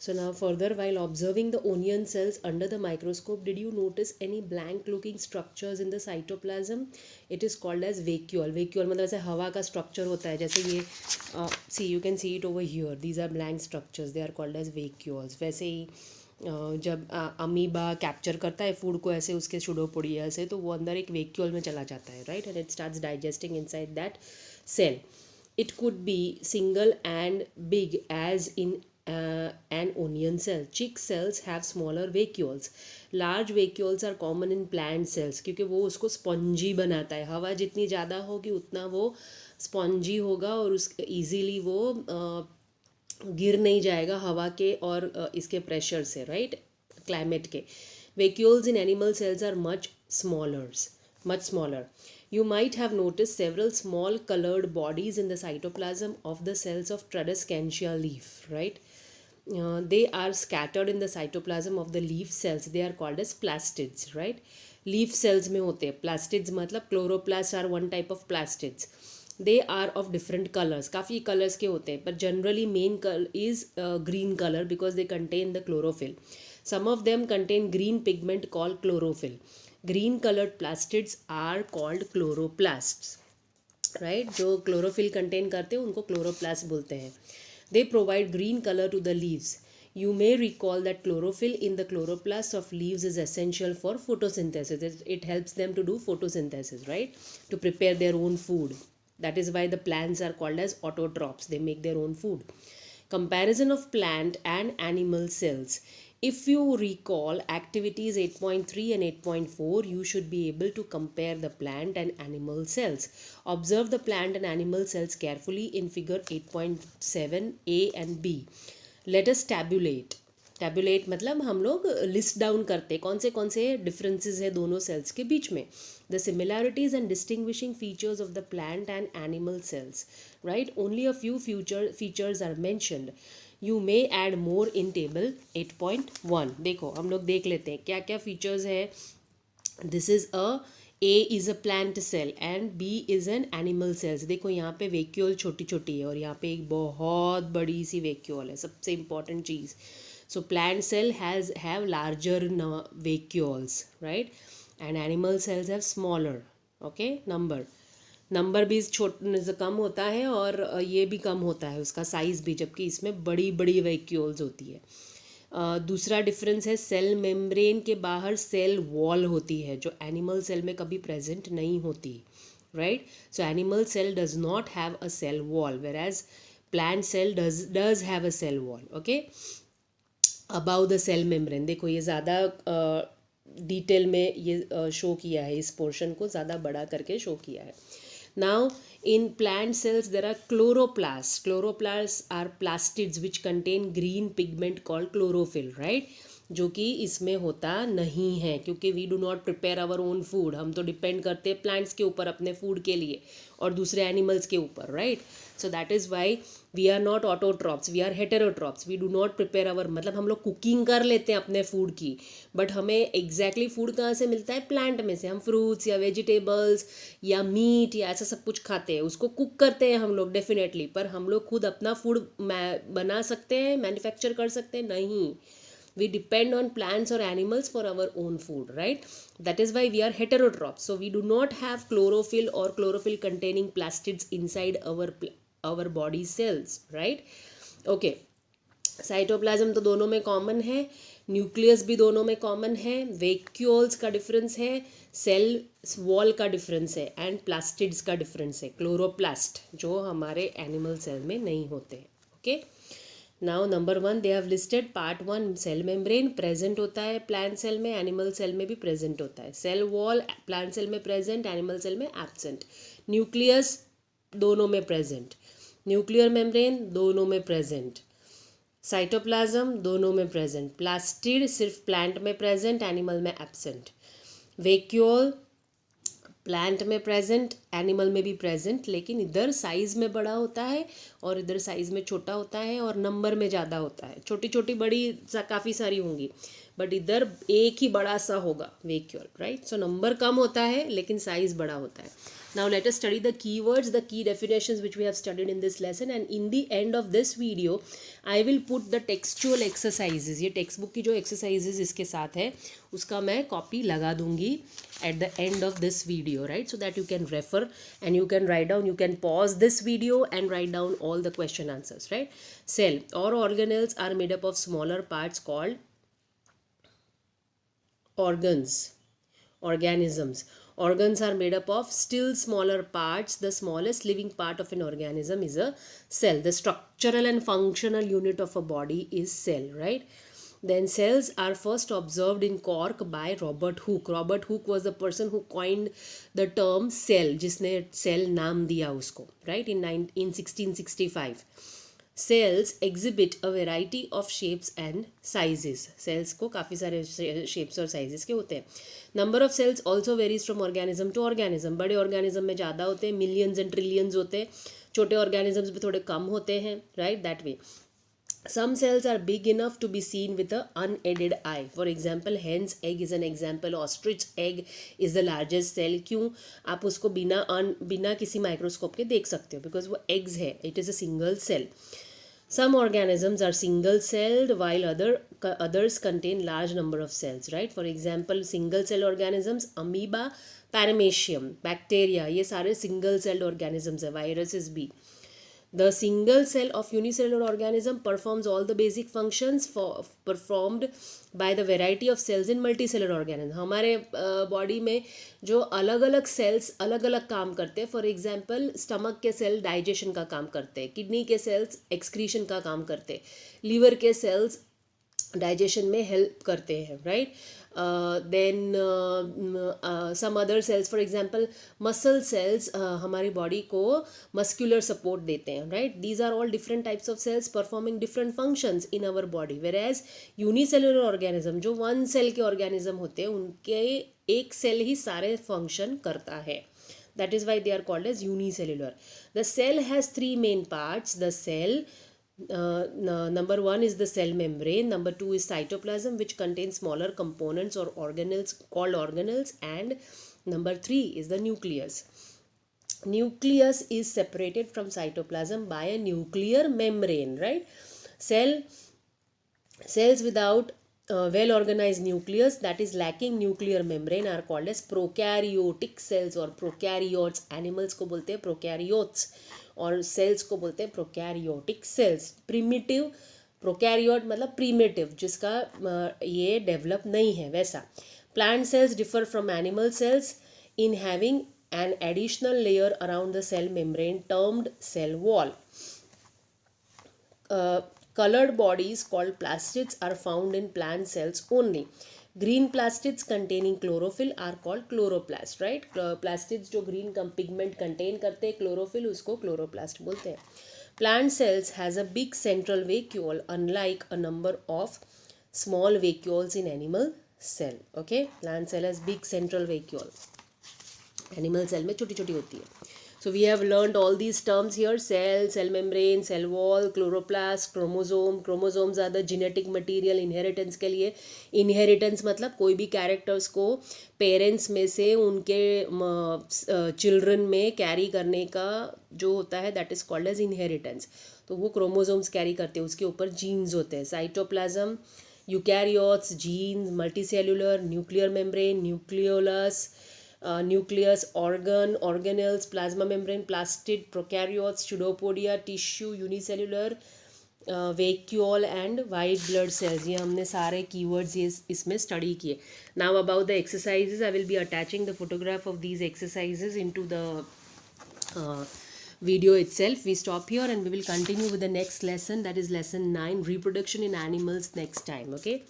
So now further, while observing the onion cells under the microscope, did you notice any blank looking structures in the cytoplasm? It is called as vacuole. Vacuole मतलब ऐसे हवा का structure होता है, जैसे ये see you can see it over here, these are blank structures, they are called as vacuoles. वैसे ही जब अमीबा कैप्चर करता है फूड को ऐसे उसके सुडोपोडिया से, तो वो अंदर एक वेक्यूल में चला जाता है, right, and it starts digesting inside that cell. It could be single and big as in an onion cell. Chick cells have smaller vacuoles. Large vacuoles are common in plant cells क्योंकि वो उसको spongy बनाता है. हवा जितनी ज़्यादा होगी उतना वो स्पॉन्जी होगा और उस ईजीली वो गिर नहीं जाएगा हवा के और इसके प्रेशर से, राइट, क्लाइमेट के. Vacuoles in animal cells are much smaller. You might have noticed several small colored bodies in the cytoplasm of the cells of Tradescantia leaf, right? They are scattered in the cytoplasm of the leaf cells. They are called as plastids, right? Leaf cells में होते हैं plastids, मतलब chloroplasts are one type of plastids. They are of different colors. काफ़ी colors के होते हैं, but generally main color is green color because they contain the chlorophyll. Some of them contain green pigment called chlorophyll. Green colored plastids are called chloroplasts, right? जो chlorophyll contain करते हैं उनको chloroplast बोलते हैं. They provide green color to the leaves. You may recall that chlorophyll in the chloroplast of leaves is essential for photosynthesis. It helps them to do photosynthesis, right? To prepare their own food. That is why the plants are called as autotrophs. They make their own food. Comparison of plant and animal cells. If you recall activities 8.3 and 8.4, you should be able to compare the plant and animal cells. Observe the plant and animal cells carefully in figure 8.7 A and B. Let us tabulate. Tabulate मतलब हम लोग list down करते कौन से differences है दोनों sales के बीच में. The similarities and distinguishing features of the plant and animal cells, right? Only a few features are mentioned. You may add more in table 8.1. देखो हम लोग देख लेते हैं क्या क्या फीचर्स है. This is A is a plant cell and B is an animal cells. देखो यहाँ पे वेक्यूल छोटी छोटी है और यहाँ पे एक बहुत बड़ी सी वेक्यूल है, सबसे important cheese. So plant cell have larger vacuoles, right? And animal cells have smaller, okay, number भी छोटा कम होता है और ये भी कम होता है उसका साइज़ भी, जबकि इसमें बड़ी बड़ी वैक्यूल्स होती है. दूसरा डिफरेंस है सेल मेम्ब्रेन के बाहर सेल वॉल होती है जो एनिमल सेल में कभी प्रेजेंट नहीं होती, right? So animal cell does not have a cell wall whereas plant cell does have a cell wall. Okay, about the cell membrane देखो ये ज़्यादा डिटेल में ये शो किया है, इस पोर्शन को ज़्यादा बड़ा करके शो किया है. Now, in plant cells, there are chloroplasts. Chloroplasts are plastids which contain green pigment called chlorophyll, right? जो कि इसमें होता नहीं है क्योंकि we do not prepare our own food. हम तो डिपेंड करते हैं प्लांट्स के ऊपर अपने फूड के लिए और दूसरे एनिमल्स के ऊपर, right? So that is why we are not autotrophs, we are heterotrophs. We do not prepare our, मतलब हम लोग कुकिंग कर लेते हैं अपने फूड की, बट हमें एग्जैक्टली फूड कहाँ से मिलता है? प्लांट में से. हम फ्रूट्स या वेजिटेबल्स या मीट या ऐसा सब कुछ खाते हैं, उसको कुक करते हैं हम लोग डेफिनेटली, पर हम लोग खुद अपना फूड बना सकते हैं, मैन्युफैक्चर कर सकते हैं? नहीं. We depend on plants or animals for our own food, right? That is why we are heterotrophs. So we do not have chlorophyll or chlorophyll containing plastids inside our body cells, right? Okay, cytoplasm तो दोनों में common है, nucleus भी दोनों में common है, vacuoles का difference है, सेल वॉल का डिफरेंस है एंड प्लास्टिड्स का डिफरेंस है. क्लोरोप्लास्ट जो हमारे एनिमल सेल में नहीं होते. Okay, now number 1 they have listed. Part 1 cell membrane present होता है प्लांट सेल में, एनिमल सेल में भी प्रेजेंट होता है. सेल वॉल प्लांट सेल में प्रेजेंट, एनिमल सेल में एब्सेंट. न्यूक्लियस दोनों में प्रेजेंट, न्यूक्लियर मेम्ब्रेन दोनों में प्रेजेंट, साइटोप्लाज्म दोनों में प्रेजेंट, प्लास्टिड सिर्फ प्लांट में प्रेजेंट, एनिमल में एब्सेंट, वेक्यूल प्लांट में प्रेजेंट, एनिमल में भी प्रेजेंट, लेकिन इधर साइज़ में बड़ा होता है और इधर साइज़ में छोटा होता है और नंबर में ज़्यादा होता है. छोटी छोटी बड़ी काफ़ी सारी होंगी, बट इधर एक ही बड़ा सा होगा वेक्यूल, राइट? सो नंबर कम होता है लेकिन साइज़ बड़ा होता है. Now let us study the keywords, the key definitions which we have studied in this lesson, and in the end of this video I will put the textual exercises. ये textbook की जो exercises इसके साथ है उसका मैं copy लगा दूंगी at the end of this video, right? So that you can refer and you can write down, you can pause this video and write down all the question answers, right? Cell or organelles are made up of smaller parts called organs, organisms. Organs are made up of still smaller parts. The smallest living part of an organism is a cell. The structural and functional unit of a body is cell, right? Then cells are first observed in Cork by Robert Hooke. Robert Hooke was the person who coined the term cell, जिसने cell नाम दिया उसको, right? In 1665. Cells exhibit a variety of shapes and sizes. Cells को काफ़ी सारे shapes और sizes के होते हैं. Number of cells also varies from organism to organism. बड़े organism में ज़्यादा होते हैं, millions and trillions होते हैं. छोटे organisms में थोड़े कम होते हैं, right? That way. Some cells are big enough to be seen with an unaided eye. For example, hen's egg is an example. Ostrich egg is the largest cell. क्यों आप उसको बिना किसी माइक्रोस्कोप के देख सकते हो? Because वो eggs है. It is a single cell. Some organisms are single-celled while others contain large number of cells, right? For example, single-cell organisms, amoeba, paramecium, bacteria, ये सारे single-celled organisms है. Viruses भी. The single cell of unicellular organism performs all the basic functions performed by the variety of cells in multicellular organism. हमारे body में जो अलग अलग sales अलग अलग काम करते हैं. फॉर एग्जांपल स्टमक के सेल डाइजेशन का काम करते हैं, किडनी के सेल्स एक्सक्रीशन का काम करते हैं, लीवर के सेल्स डाइजेशन में हेल्प करते हैं, right? Then some other cells, for example muscle cells हमारी बॉडी को मस्कुलर सपोर्ट देते हैं, right? These are all different types of cells performing different functions in our body. Whereas unicellular organism जो one cell के organism होते हैं उनके एक सेल ही सारे फंक्शन करता है. That is why they are called as unicellular. The cell has three main parts. The cell number one is the cell membrane, number two is cytoplasm which contains smaller components or organelles called organelles, and number three is the nucleus. Nucleus is separated from cytoplasm by a nuclear membrane, right? Cells without well organized nucleus, that is lacking nuclear membrane, are called as prokaryotic cells or prokaryotes. Animals को बोलते हैं prokaryotes और cells को बोलते हैं prokaryotic cells. Primitive prokaryote मतलब primitive जिसका ये develop नहीं है वैसा. Plant cells differ from animal cells in having an additional layer around the cell membrane termed cell wall. Colored bodies called plastids are found in plant cells only. Green plastids containing chlorophyll are called chloroplast, right? Plastids जो green pigment contain करते हैं chlorophyll, उसको chloroplast बोलते हैं. Plant cells has a big central vacuole unlike a number of small vacuoles in animal cell. Okay, plant cell has big central vacuole. Animal cell में छोटी छोटी होती है. So we have learned all these terms here: cell, cell membrane, cell wall, chloroplast, chromosome. Chromosomes are the genetic material inheritance के लिए. Inheritance मतलब कोई भी characters को parents में से उनके children में carry करने का जो होता है that is called as inheritance. तो वो chromosomes carry करते हैं, उसके ऊपर genes होते हैं. Cytoplasm, eukaryotes, genes, multicellular, nuclear membrane, nucleolus, nucleus, organelles, plasma membrane, plastid, prokaryotes, pseudopodia, tissue, unicellular, vacuole and white blood cells. ये हमने सारे keywords ये इसमें study किए. Now about the exercises, I will be attaching the photograph of these exercises into the video itself. We stop here and we will continue with the next lesson, that is lesson 9, reproduction in animals, next time. Okay.